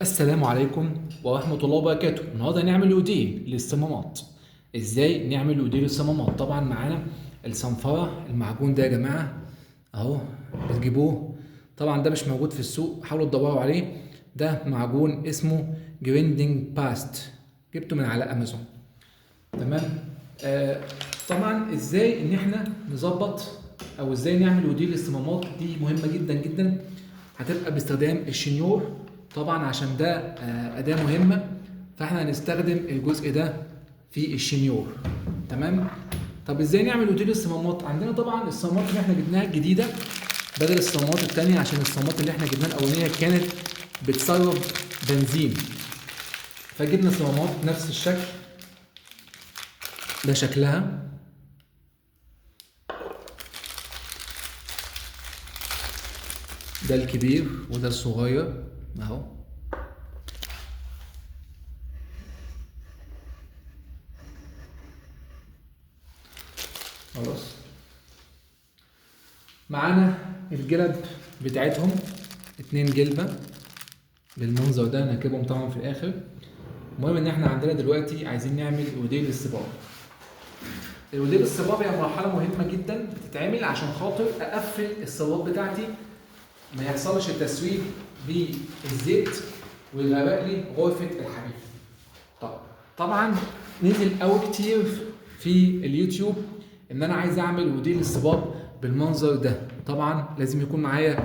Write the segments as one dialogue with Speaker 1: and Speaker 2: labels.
Speaker 1: السلام عليكم ورحمة الله وبركاته. النهارده هنعمل يوديل للصمامات. ازاي نعمل يوديل للصمامات؟ طبعا معانا الصنفرة، المعجون ده يا جماعة اهو، بتجيبوه. طبعا ده مش موجود في السوق، حاولوا تدوروا عليه. ده معجون اسمه جريندنج باست، جبته من على امازون. تمام. آه طبعا ازاي ان احنا نظبط او ازاي نعمل يوديل للصمامات دي مهمة جدا جدا. هتبقى باستخدام الشنيور طبعا، عشان ده أداة مهمة، فاحنا هنستخدم الجزء ده في الشنيور. تمام. طب ازاي نعمل يوديل الصمامات؟ عندنا طبعا الصمامات اللي احنا جبناها الجديدة بدل الصمامات التانية، عشان الصمامات اللي احنا جبناها الأولانية كانت بتسرب بنزين، فجبنا صمامات نفس الشكل. ده شكلها. ده الكبير وده الصغير اهو. خلاص. معانا الجلب بتاعتهم، 2 جلبة بالمنظر ده، هنركبهم طبعا في الاخر. المهم ان احنا عندنا دلوقتي عايزين نعمل اوديل الصباب. الاوديل الصباب هي مرحله مهمه جدا بتتعمل عشان خاطر اقفل الصباب بتاعتي، ما يحصلش تسويب بالزيت ويغرق لي غرفه الحريق. طب طبعا نزل قوي كتير في اليوتيوب ان انا عايز اعمل اوديل الصباب بالمنظر ده. طبعا لازم يكون معايا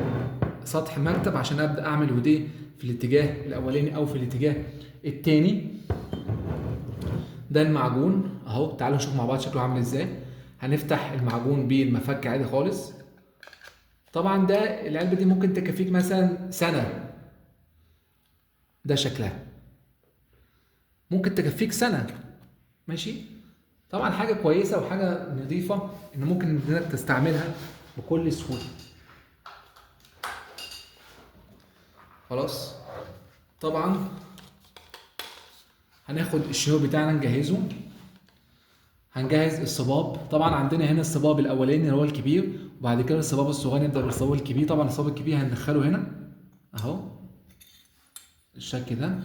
Speaker 1: سطح مكتب عشان ابدا اعمل وديه في الاتجاه الاولاني او في الاتجاه التاني. ده المعجون اهو، تعالوا نشوف مع بعض شكله عامل ازاي. هنفتح المعجون بالمفك عادي خالص. طبعا ده العلبه دي ممكن تكفيك مثلا سنه. ده شكلها ممكن تكفيك سنه، ماشي. طبعا حاجه كويسه وحاجه نظيفه ان ممكن انك تستعملها بكل سهوله. خلاص. طبعا هناخد الشنيور بتاعنا نجهزه. هنجهز الصباب. طبعا عندنا هنا الصباب الاولاني اللي هو الكبير، وبعد كده الصباب الصغير. نبدا بالصباب الكبير. طبعا الصباب الكبير هندخله هنا اهو الشكل ده.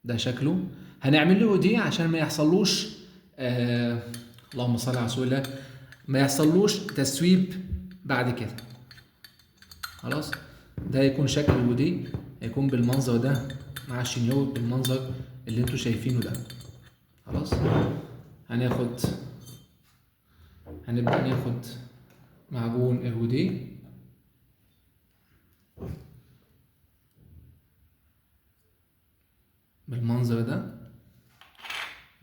Speaker 1: ده شكله. هنعمل له دي عشان ما يحصلوش اللهم صل على رسول الله، ما يحصلوش تسويب بعد كده. خلاص. ده هيكون شكل الودي، هيكون بالمنظر ده مع الشنيور بالمنظر اللي انتوا شايفينه ده. خلاص. هناخد هنبدأ ناخد معجون الودي بالمنظر ده،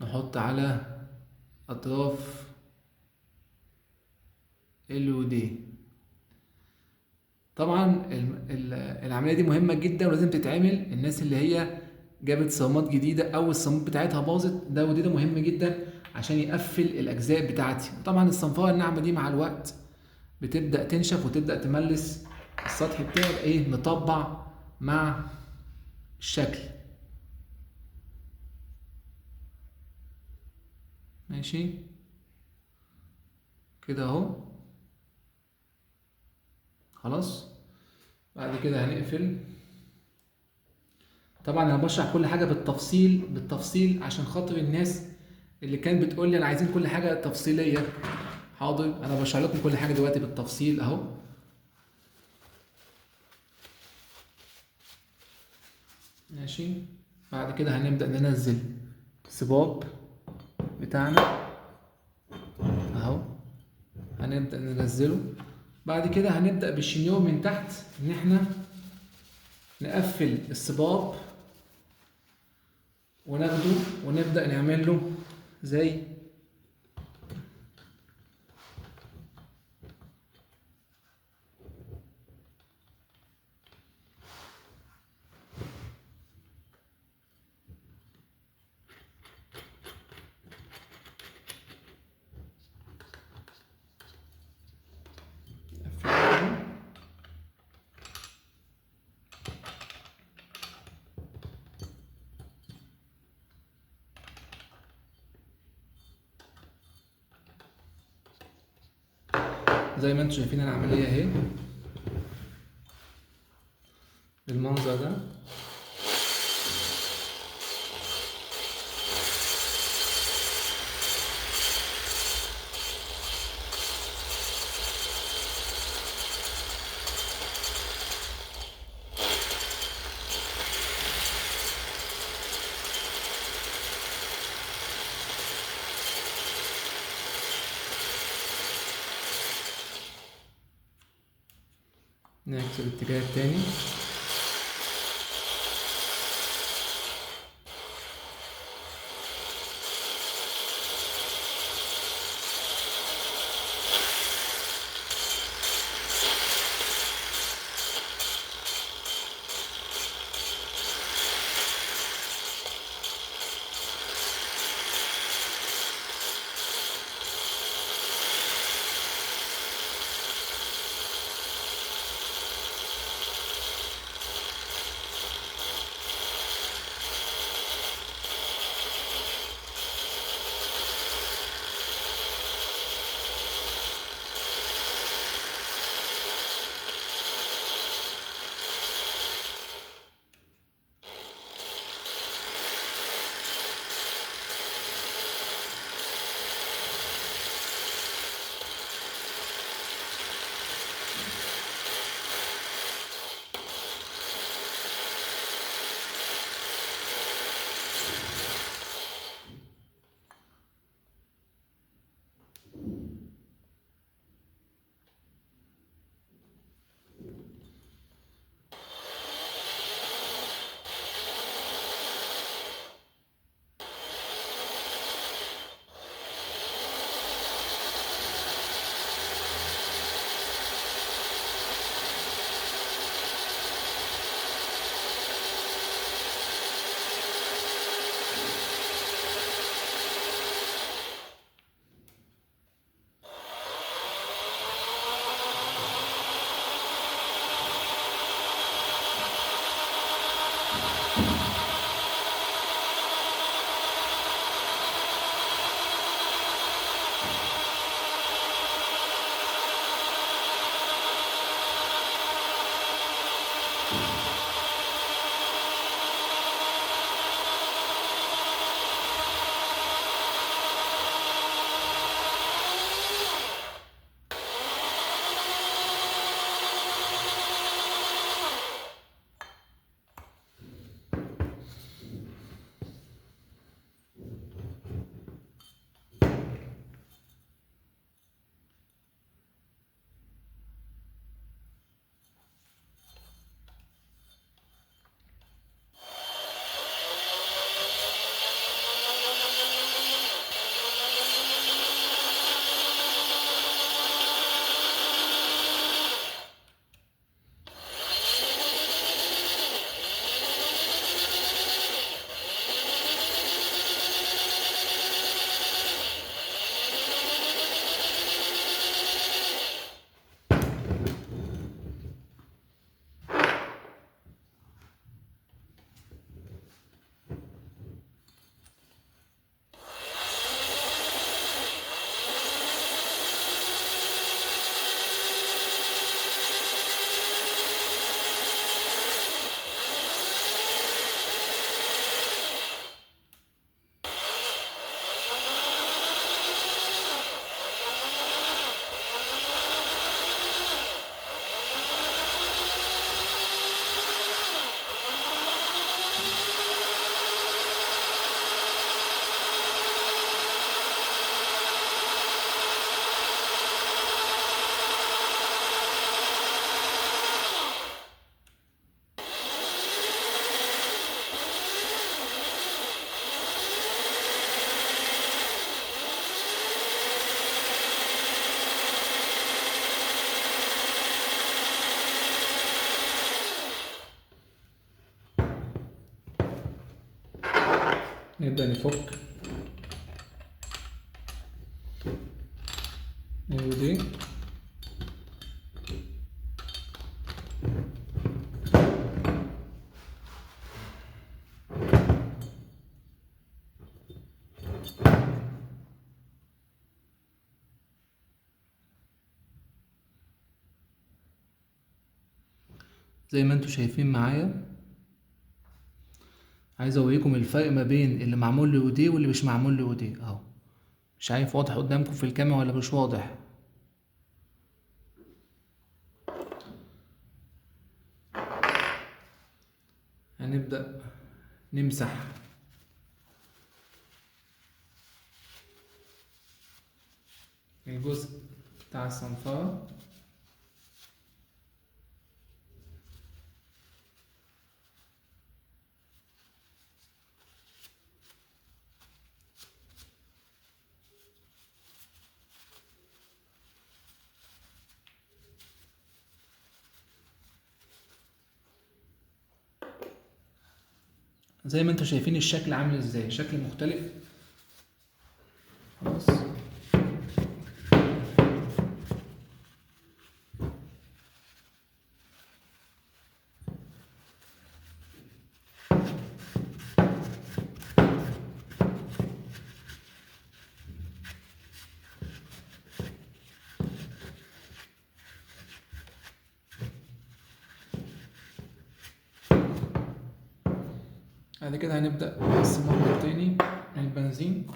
Speaker 1: نحط على أطراف الودي. طبعا العملية دي مهمة جدا ولازم تتعمل. الناس اللي هي جابت صمامات جديدة أو الصمامات بتاعتها باظت، ده ودي ده مهم جدا عشان يقفل الأجزاء بتاعتي. طبعا الصنفرة الناعمة دي مع الوقت بتبدأ تنشف وتبدأ تملس السطح بتاعي، يبقى إيه، مطبع مع الشكل. ماشي كده اهو. خلاص. بعد كده هنقفل. طبعا انا بشرح كل حاجه بالتفصيل بالتفصيل عشان خاطر الناس اللي كانت بتقول لي انا عايزين كل حاجه تفصيليه. حاضر، انا بشرح لكم كل حاجه دلوقتي بالتفصيل اهو. ماشي. بعد كده هنبدا ننزل الصباب بتاعنا اهو. هنبدا ننزله. بعد كده هنبدا بالشنيور من تحت ان احنا نقفل الصباب وناخده ونبدا نعمل له زي زي ما انتم شايفين العمليه اهي. بالمنظر ده. نعكس الاتجاه التاني. نبدأ نفك دي. زي ما انتوا شايفين معايا. عايز اوريكم الفرق ما بين اللي معمول له اوديه واللي مش معمول له اوديه اهو. مش عارف واضح قدامكم في الكاميرا ولا مش واضح. هنبدأ نمسح الجزء بتاع الصنفرة. زي ما انتوا شايفين الشكل عامل ازاي، شكل مختلف خلاص. بعد كده هنبدأ الصمام التاني من البنزين.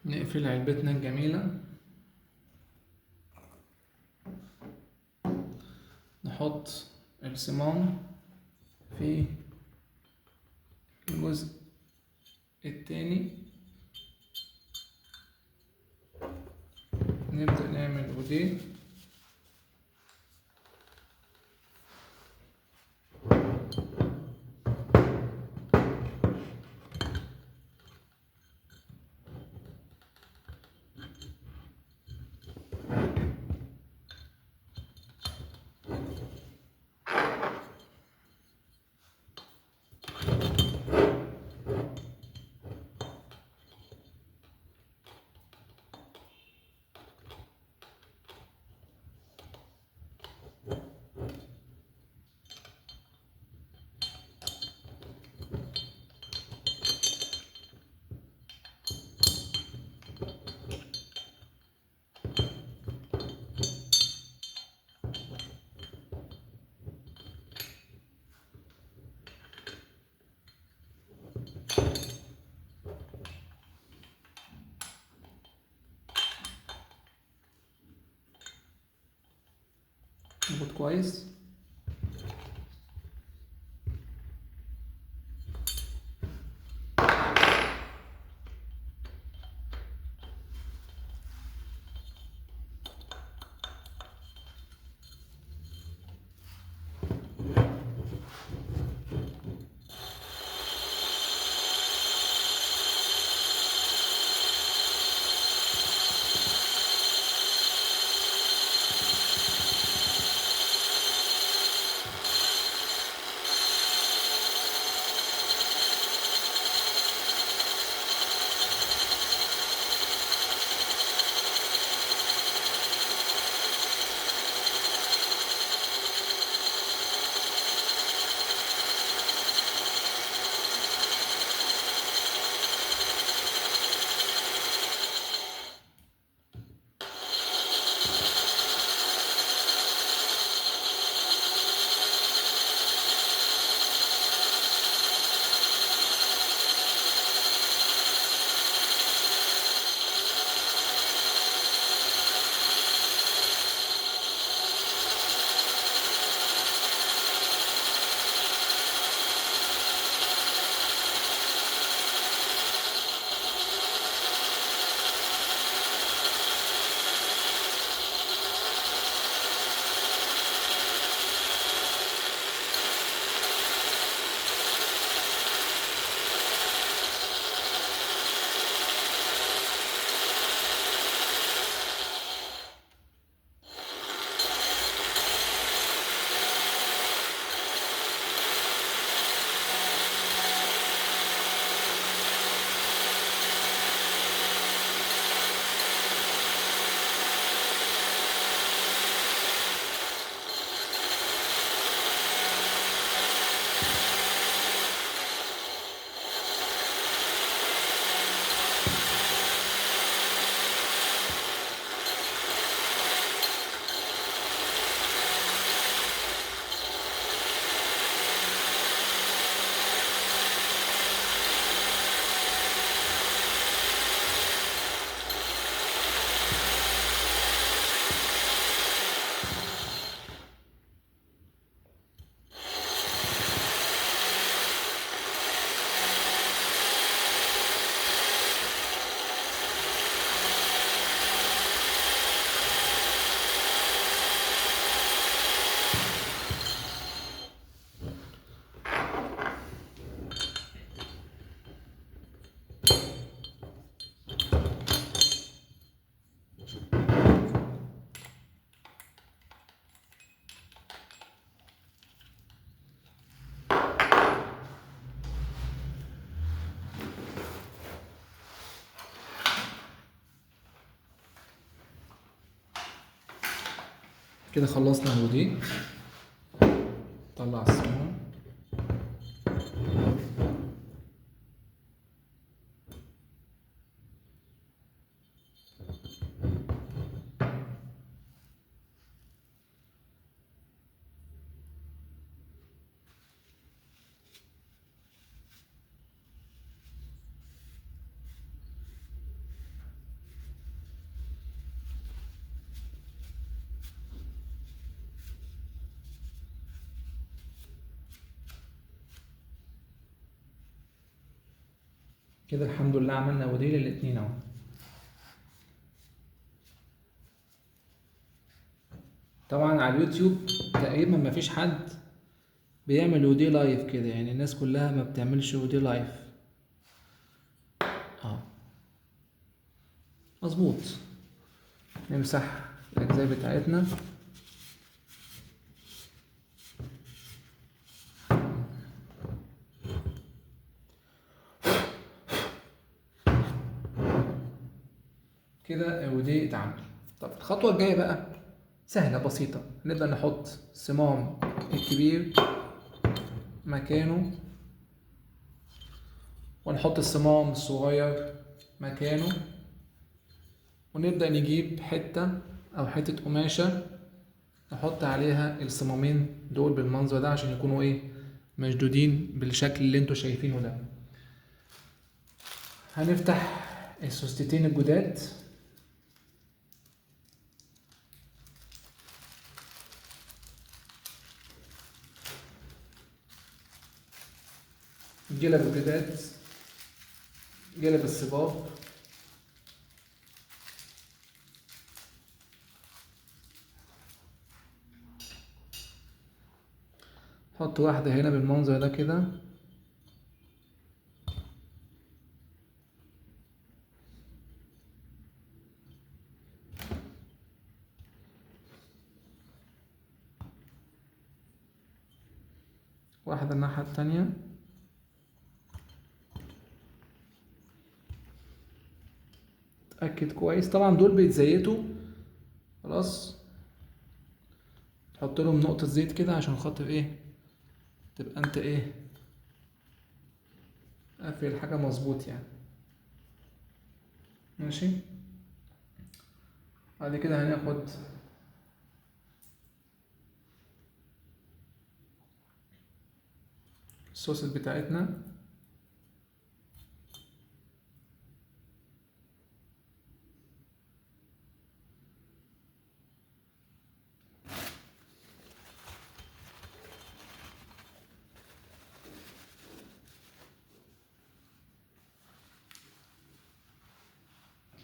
Speaker 1: نقفل علبتنا الجميلة، نحط الصمام في الجزء التاني، نبدأ نعمل اوديه. نضغط كويس. كده خلصنا الودي. طلع الصمام. كده الحمد لله عملنا ودي للاتنين اهو. طبعا على اليوتيوب تقريبا مفيش حد بيعمل ودي لايف كده، يعني الناس كلها ما بتعملش ودي لايف. مظبوط. نمسح الاجزاء بتاعتنا. كده ودي اتعمل. طب الخطوة الجاية بقى سهلة بسيطة، نبدأ نحط الصمام الكبير مكانه، ونحط الصمام الصغير مكانه، ونبدأ نجيب حتة أو حتة قماشة نحط عليها الصمامين دول بالمنظر ده عشان يكونوا ايه، مشدودين بالشكل اللي انتوا شايفينه ده. هنفتح السوستتين الجداد. جلب الجداد، جلب الصباغ. حط واحدة هنا بالمنظر ده كده. واحدة الناحية التانية. اتأكد كويس، طبعا دول بيتزيتوا خلاص. تحط لهم نقطة زيت كده عشان خاطر ايه، تبقى انت ايه قافل الحاجة مظبوط يعني. ماشي. بعد كده هناخد الصوص بتاعتنا.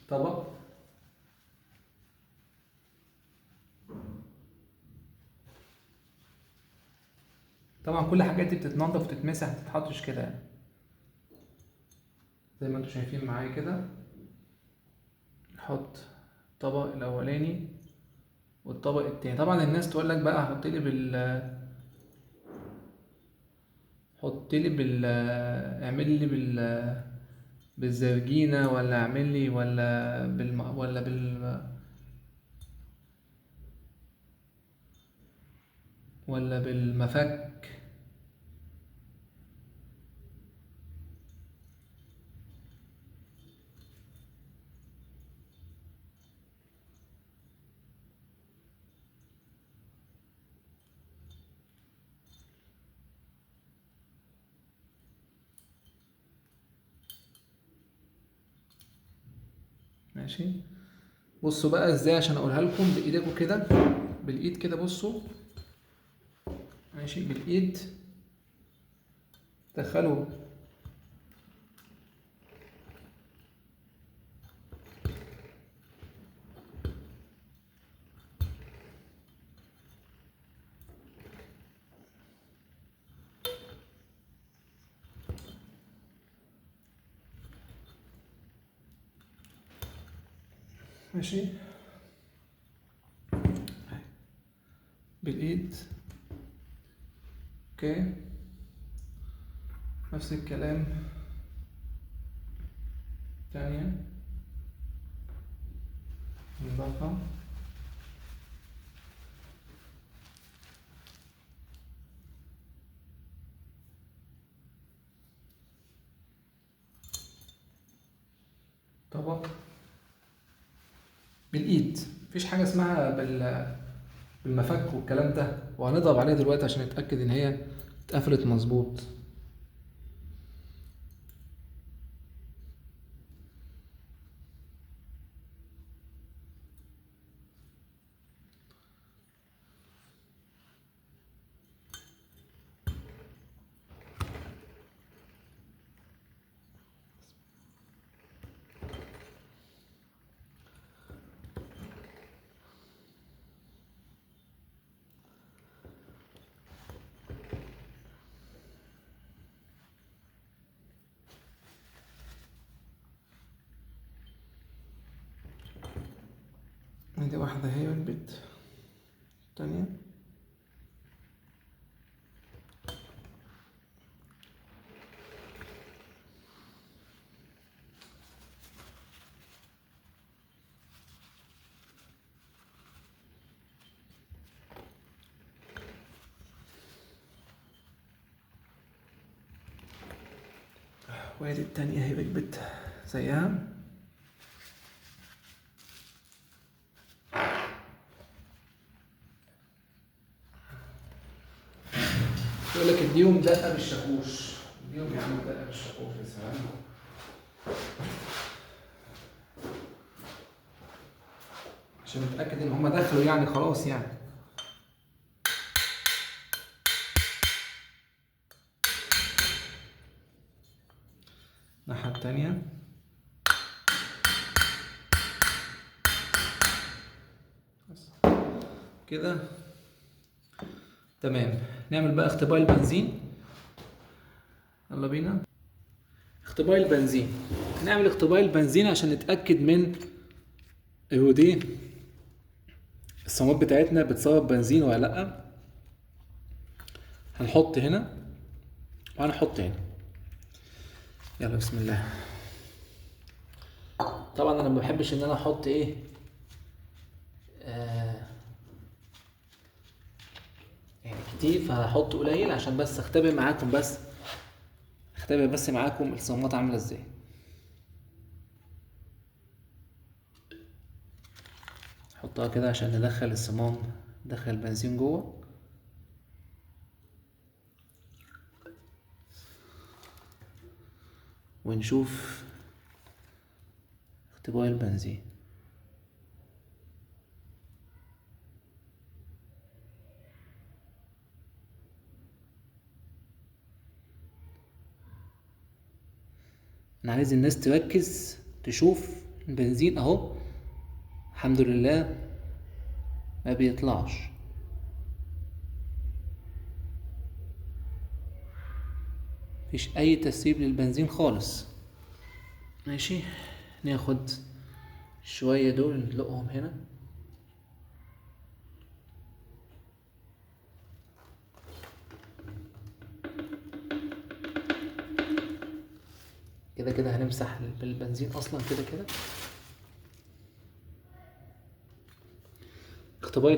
Speaker 1: طبق. طبعا كل الحاجات دي بتتنضف وتتمسح، متتحطش كده يعني. زي ما انتوا شايفين معايا كده. نحط الطبق الاولاني والطبق التاني. طبعا الناس تقول لك بقى حط لي اعمل لي بالزرجينة، ولا اعمل لي ولا بالمفك. ماشي. بصوا بقى ازاي عشان اقولها لكم بايديكم كده، بالايد كده بصوا. ماشي بالايد. دخلوا ماشي بالايد. اوكي. نفس الكلام تانية. نضغطها. طبق بالايد، مفيش حاجه اسمها بالمفك والكلام ده، وهنضرب عليها دلوقتي عشان نتاكد ان هي اتقفلت مظبوط. ادي واحده اهي من البيت، التانية وادي التانية اهي ركبت زيها. يقول لك اديهم دقة بالشاكوش، اديهم يا عم دقة بالشاكوش يا سلام. عشان نتأكد ان هما دخلوا يعني خلاص يعني. الناحية التانية كده تمام. نعمل بقى اختبار البنزين، يلا بينا. اختبار البنزين، نعمل اختبار البنزين عشان نتأكد من دي الصمامات بتاعتنا بتصرف بنزين ولا لأ. هنحط هنا وهنحط هنا، يلا بسم الله. طبعا انا ما بحبش ان انا احط ايه يعني كتير، فهحط قليل عشان بس اختبر معاكم، معاكم الصمامات عامله ازاي. حطها كده عشان ندخل الصمام، ندخل البنزين جوه. ونشوف اختبار البنزين. انا عايز الناس تركز تشوف البنزين اهو، الحمد لله ما بيطلعش. مفيش اي تسريب للبنزين خالص. ماشي، ناخد شوية دول ندلقهم هنا كده كده. هنمسح بالبنزين اصلا كده كده. الاختبار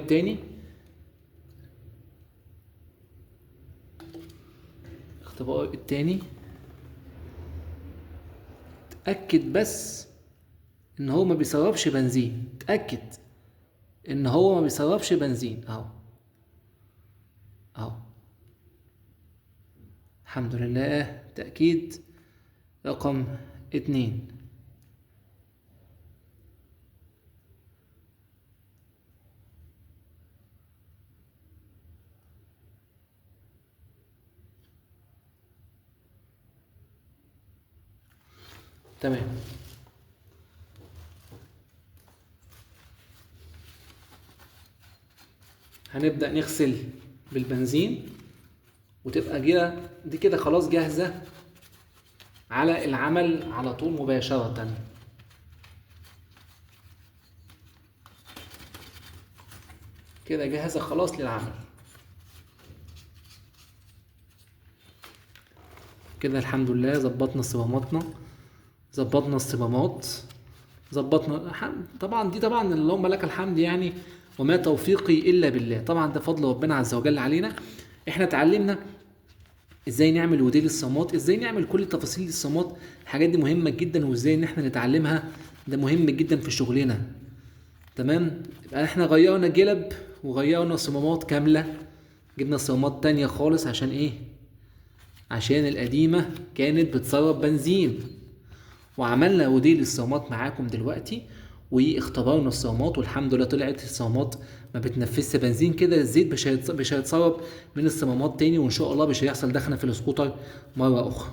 Speaker 1: التاني، تأكد بس ان هو ما بيصرفش بنزين، تأكد ان هو ما بيصرفش بنزين اهو اهو. الحمد لله. تأكيد رقم 2. تمام. هنبدأ نغسل بالبنزين، وتبقى دي كده خلاص جاهزة على العمل على طول مباشرة. كده جاهزة خلاص للعمل. كده الحمد لله ظبطنا الصمامات، طبعا دي طبعا اللهم لك الحمد يعني، وما توفيقي الا بالله. طبعا ده فضل ربنا عز وجل علينا. احنا اتعلمنا ازاي نعمل موديل الصمامات، ازاي نعمل كل تفاصيل الصمامات. الحاجات دي مهمه جدا، وازاي ان احنا نتعلمها ده مهم جدا في شغلنا. تمام. يبقى احنا غيرنا جلب وغيرنا صمامات كامله، جبنا صمامات تانية خالص. عشان ايه؟ عشان القديمه كانت بتسرب بنزين. وعملنا موديل الصمامات معاكم دلوقتي، واختبرنا الصمامات، والحمد لله طلعت الصمامات ما بتنفذش بنزين كده. الزيت مش هيتسرب من الصمامات تاني، وان شاء الله مش هيحصل دخنه في السكوتر مره اخرى.